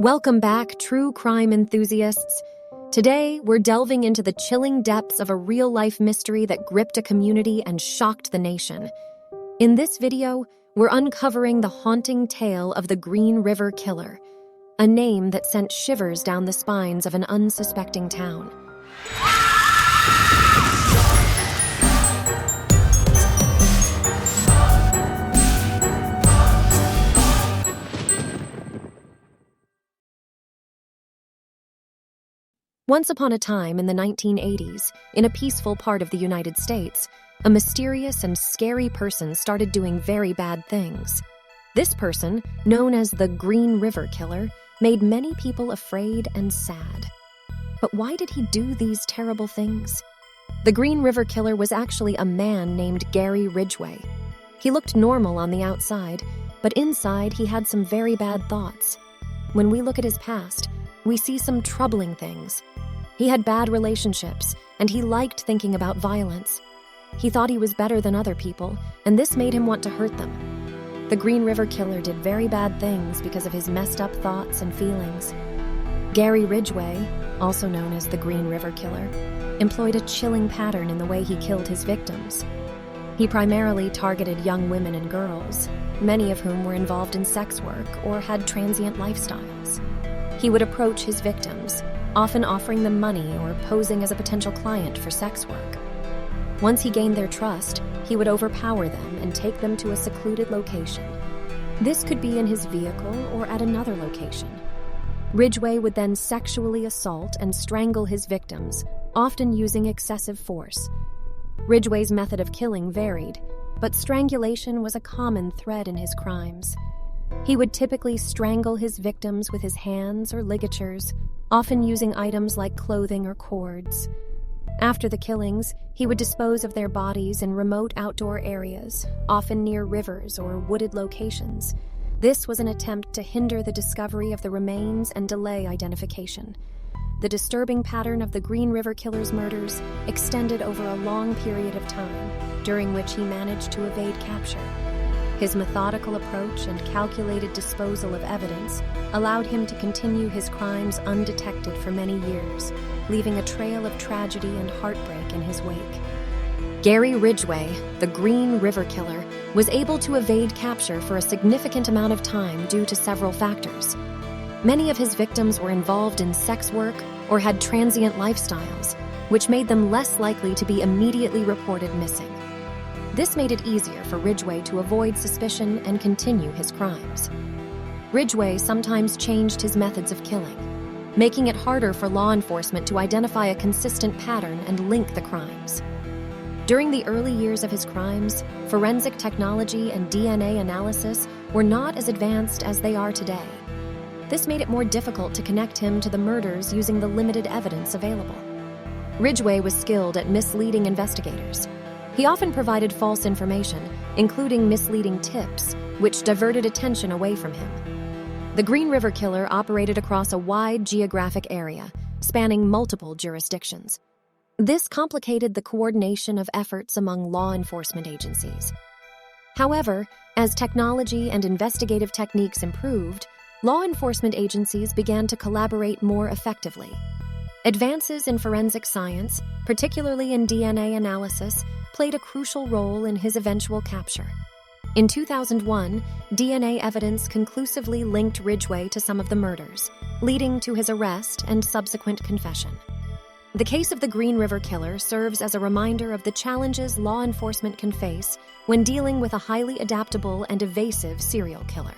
Welcome back, true crime enthusiasts. Today, we're delving into the chilling depths of a real-life mystery that gripped a community and shocked the nation. In this video, we're uncovering the haunting tale of the Green River Killer, a name that sent shivers down the spines of an unsuspecting town. Once upon a time in the 1980s, in a peaceful part of the United States, a mysterious and scary person started doing very bad things. This person, known as the Green River Killer, made many people afraid and sad. But why did he do these terrible things? The Green River Killer was actually a man named Gary Ridgway. He looked normal on the outside, but inside he had some very bad thoughts. When we look at his past, we see some troubling things. He had bad relationships, and he liked thinking about violence. He thought he was better than other people, and this made him want to hurt them. The Green River Killer did very bad things because of his messed up thoughts and feelings. Gary Ridgway, also known as the Green River Killer, employed a chilling pattern in the way he killed his victims. He primarily targeted young women and girls, many of whom were involved in sex work or had transient lifestyles. He would approach his victims, often offering them money or posing as a potential client for sex work. Once he gained their trust, he would overpower them and take them to a secluded location. This could be in his vehicle or at another location. Ridgway would then sexually assault and strangle his victims, often using excessive force. Ridgway's method of killing varied, but strangulation was a common thread in his crimes. He would typically strangle his victims with his hands or ligatures, often using items like clothing or cords. After the killings, he would dispose of their bodies in remote outdoor areas, often near rivers or wooded locations. This was an attempt to hinder the discovery of the remains and delay identification. The disturbing pattern of the Green River Killer's murders extended over a long period of time, during which he managed to evade capture. His methodical approach and calculated disposal of evidence allowed him to continue his crimes undetected for many years, leaving a trail of tragedy and heartbreak in his wake. Gary Ridgway, the Green River Killer, was able to evade capture for a significant amount of time due to several factors. Many of his victims were involved in sex work or had transient lifestyles, which made them less likely to be immediately reported missing. This made it easier for Ridgway to avoid suspicion and continue his crimes. Ridgway sometimes changed his methods of killing, making it harder for law enforcement to identify a consistent pattern and link the crimes. During the early years of his crimes, forensic technology and DNA analysis were not as advanced as they are today. This made it more difficult to connect him to the murders using the limited evidence available. Ridgway was skilled at misleading investigators. He often provided false information, including misleading tips, which diverted attention away from him. The Green River Killer operated across a wide geographic area, spanning multiple jurisdictions. This complicated the coordination of efforts among law enforcement agencies. However, as technology and investigative techniques improved, law enforcement agencies began to collaborate more effectively. Advances in forensic science, particularly in DNA analysis, played a crucial role in his eventual capture. In 2001, DNA evidence conclusively linked Ridgway to some of the murders, leading to his arrest and subsequent confession. The case of the Green River Killer serves as a reminder of the challenges law enforcement can face when dealing with a highly adaptable and evasive serial killer.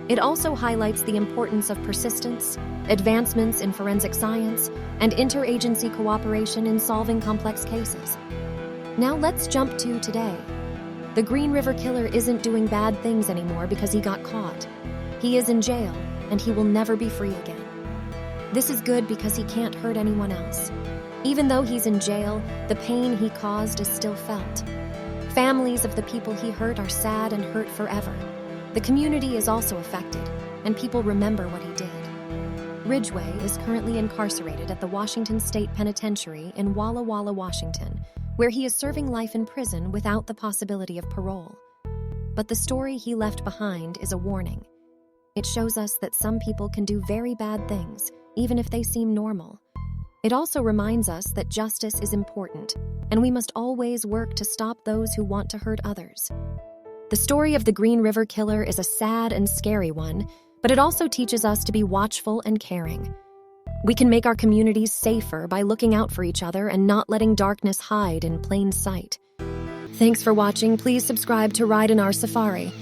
It also highlights the importance of persistence, advancements in forensic science, and interagency cooperation in solving complex cases. Now let's jump to today. The Green River Killer isn't doing bad things anymore because he got caught. He is in jail, and he will never be free again. This is good because he can't hurt anyone else. Even though he's in jail, the pain he caused is still felt. Families of the people he hurt are sad and hurt forever. The community is also affected, and people remember what he did. Ridgway is currently incarcerated at the Washington State Penitentiary in Walla Walla, Washington, where he is serving life in prison without the possibility of parole. But the story he left behind is a warning. It shows us that some people can do very bad things, even if they seem normal. It also reminds us that justice is important, and we must always work to stop those who want to hurt others. The story of the Green River Killer is a sad and scary one, but it also teaches us to be watchful and caring. We can make our communities safer by looking out for each other and not letting darkness hide in plain sight. Thanks for watching. Please subscribe to Ride in Our Safari.